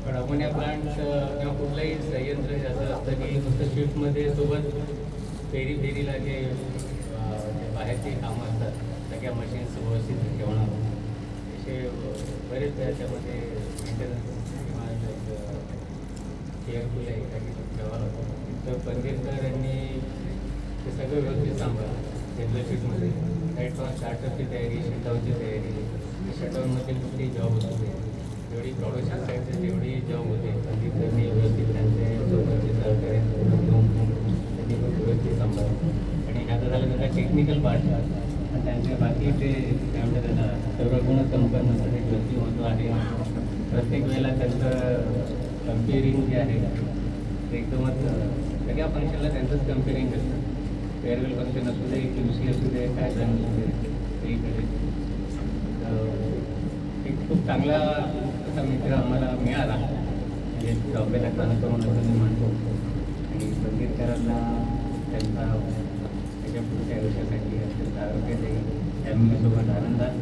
पण ammonia plant किंवा कुठलंही संयंत्र हे असं असतं की नुसतं शिफ्टमध्ये सोबत फेरीला जे बाहेरची कामं असतात सगळ्या मशीन्स व्यवस्थित ठेवणं असे बरेच त्याच्यामध्ये मेंटेनन्स किंवा केअरफुल आहे काही ठेवावं लागतं. तर पंधीरकर यांनी ते सगळं व्यवस्थित सांभाळलं जनरल शीटमध्ये राईट फ्रॉम स्टार्टअपची तयारी, शटडाऊनची तयारी, शटडाऊनमध्ये कुठली जॉब होते जेवढी प्रोडक्शन साईडचे जेवढी जॉब होते पंधीरकरनी व्यवस्थित त्यांचे सोबतचे सहकार्य त्यांनी पण व्यवस्थित सांभाळलं. आणि आता झालं त्याचा टेक्निकल पार्ट त्यांचे बाकी ते काय म्हणतात त्याला सर्वगुण संपन्न असं एक व्यक्तिमत्व आहे. प्रत्येक वेळेला त्यांचं कम्पेअरिंग जे आहे ते एकदमच सगळ्या फंक्शनला त्यांचंच कम्पेअरिंग असतं. फेअरवेल फंक्शन असू दे, QC असू दे, काय असू दे, सगळीकडे एक खूप चांगला असा मित्र आम्हाला मिळाला म्हणजे डॉक्टरला काम करून असं मी म्हणतो. आणि पंधीरकरांना त्यांचा त्याच्या पुढच्या आयुष्यासाठी त्यांचं आरोग्य देईल, फॅमिलीसोबत आनंदात